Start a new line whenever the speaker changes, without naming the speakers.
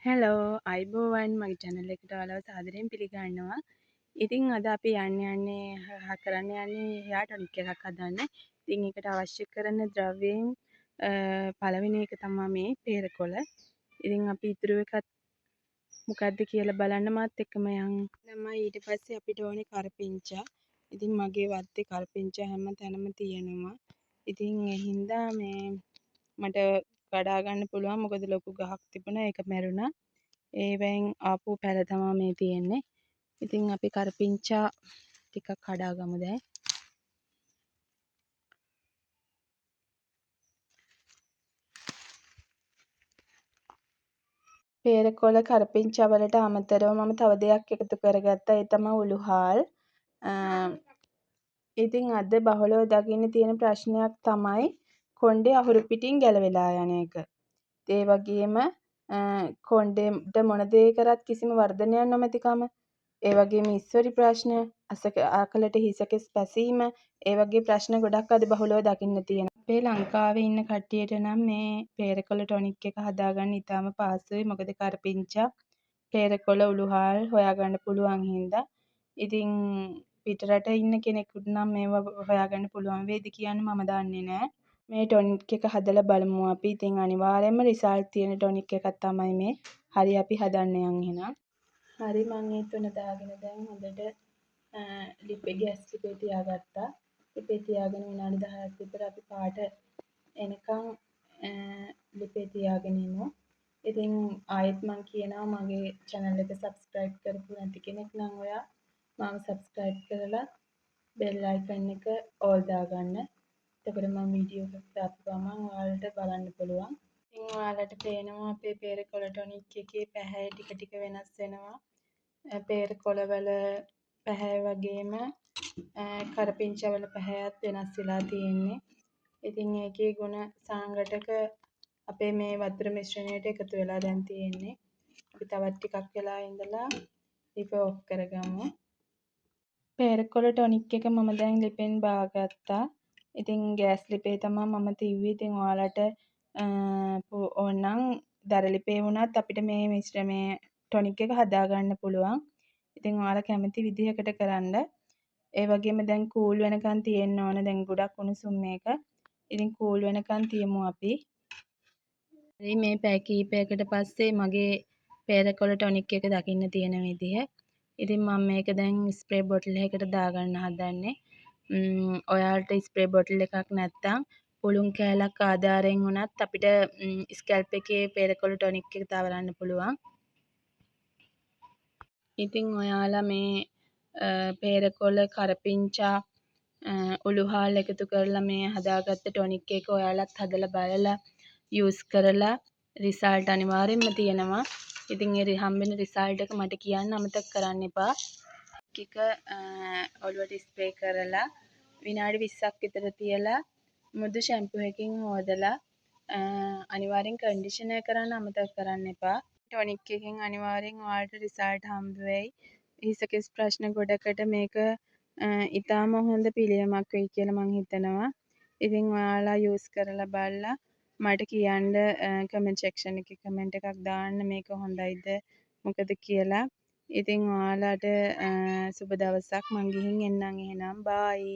Hello අයිබෝවන් මගේ channel එකට ඔයාලව සාදරයෙන් පිළිගන්නවා. ඉතින් අද අපි කරන්න යන්නේ hair tonic එකක් හදන්න. ඉතින් ඒකට අවශ්‍ය කරන ද්‍රව්‍යයන් පළවෙනි එක තමයි මේ peerakola. ඉතින් අපි ඉතුරු එකත් මොකක්ද කියලා බලන්න මාත් එක්කම යන්. ඊට පස්සේ අපිට ඕනේ කරපිංචා. ඉතින් මගේ වත්තේ කරපිංචා හැම තැනම තියෙනවා. ඉතින් ඒ හින්දා මට කඩා ගන්න පුළුවන් මොකද ලොකු ගහක් තිබුණා ඒක මැරුණා. ඒවෙන් ආපු පැල තමයි මේ තියෙන්නේ. ඉතින් අපි කරපිංචා ටිකක් කඩා ගමු දැන්. peerakola කරපිංචා වලට අමතරව මම තව දෙයක් එකතු කරගත්තා. ඒ තමයි උළුහාල්. ඉතින් අද බහුලව දකින්න තියෙන ප්‍රශ්නයක් තමයි කොණ්ඩේ අහුරු පිටින් ගැලවිලා යන එක. ඒ වගේම කොණ්ඩේට මොන දේ කරත් කිසිම වර්ධනයක් නොමැතිකම. ඒ වගේම ඉස්සොරි ප්‍රශ්න, අකලට හිසකෙස් පැසීම, ඒ වගේ ප්‍රශ්න ගොඩක් අද බහුලව දකින්න තියෙනවා. අපේ ලංකාවේ ඉන්න කට්ටියට නම් මේ peerakola tonic එක හදාගන්න ඉතාම පහසුයි. මොකද කරපිංචා, peerakola උළුහාල් හොයාගන්න පුළුවන් හින්දා. ඉතින් පිටරට ඉන්න කෙනෙකුට නම් මේවා හොයාගන්න පුළුවන් වේද කියන්න මම දන්නේ නෑ. මේ ටොනික් එක හදලා බලමු අපි. ඉතින් අනිවාර්යයෙන්ම රිසල්ට් තියෙන ටොනික් එකක් තමයි මේ. හරි අපි හදන්න යන් එහෙනම්. හරි මම ඒ තුන දාගෙන දැන් හොඳට ගෑස් ලිපේ තියාගත්තා. ලිපේ තියාගෙන විනාඩි 10ක් විතර අපි පාට එනකන් ලිපේ තියාගෙන ඉමු. ඉතින් ආයෙත් මම කියනවා මගේ channel එක subscribe කරපු නැති කෙනෙක් නම් ඔයා මම subscribe කරලා bell icon එක all දාගන්න. එතකොට මම වීඩියෝ එකක් දාපු ගමන් ඔයාලට බලන්න පුළුවන්. ඉතින් ඔයාලට පේනවා අපේ peerakola tonic එකේ පැහැය ටික ටික වෙනස් වෙනවා. peerakola වල පැහැය වගේම කරපිංචා වල පැහැයත් වෙනස් වෙලා තියෙන්නේ. ඉතින් ඒකේ ගුණ සංඝටක අපේ මේ වතුර මිශ්‍රණයට එකතු වෙලා දැන් තියෙන්නේ. අපි තවත් ටිකක් වෙලා ඉඳලා ලිප ඔෆ් කරගමු. peerakola tonic එක මම දැන් ලිපෙන් බාගත්තා. ඉතින් ගෑස් ලිපේ තමයි මම තිව්වේ. ඉතින් ඔයාලට ඕනනම් දර ලිපේ වුණත් අපිට මේ ටොනික් එක හදාගන්න පුළුවන්. ඉතින් ඔයාලා කැමති විදිහකට කරන්න. ඒ වගේම දැන් කූල් වෙනකන් තියෙන්න ඕන. දැන් ගොඩක් උණුසුම් මේක. ඉතින් කූල් වෙනකන් තියමු අපි. හරි මේ පැය කීපයකට පස්සේ මගේ peerakola tonic එක දකින්න තියෙන විදිහ. ඉතින් මම මේක දැන් ස්ප්‍රේ බොටල් එකකට දාගන්න හදන්නේ. ඔයාලට ස්ප්‍රේ බොටල් එකක් නැත්නම් පුළුන් කෑල්ලක් ආධාරයෙන් වුණත් අපිට ස්කැල්ප් එකේ peerakola tonic එක තවරන්න පුළුවන්. ඉතින් ඔයාලා මේ peerakola කරපිංචා උළුහාල් එකතු කරලා මේ හදාගත්ත ටොනික් එක ඔයාලත් හදලා බලලා යූස් කරලා රිසල්ට් අනිවාර්යෙන්ම තියෙනවා. ඉතින් ඒ හම්බෙන රිසල්ට් එක මට කියන්න අමතක කරන්න එපා. එක ඔළුවට ස්ප්‍රේ කරලා විනාඩි 20ක් විතර තියලා මුදු ෂැම්පූ එකකින් හොදලා අනිවාර්යෙන් කන්ඩිෂනර් කරන්න අමතක කරන්න එපා. ටොනික් එකෙන් අනිවාර්යෙන් ඔයාලට රිසල්ට් හම්බ වෙයි. හිසකෙස් ප්‍රශ්න ගොඩකට මේක ඉතාම හොඳ පිළියමක් වෙයි කියලා මං හිතනවා. ඉතින් ඔයාලා යූස් කරලා බලලා මට කියන්න කමෙන්ට් සෙක්ෂන් එකේ කමෙන්ට් එකක් දාන්න මේක හොඳයිද මොකද කියලා. ඉතින් ඔයාලට සුබ දවසක්. මං ගිහින් එන්නම් එහෙනම්. බායි.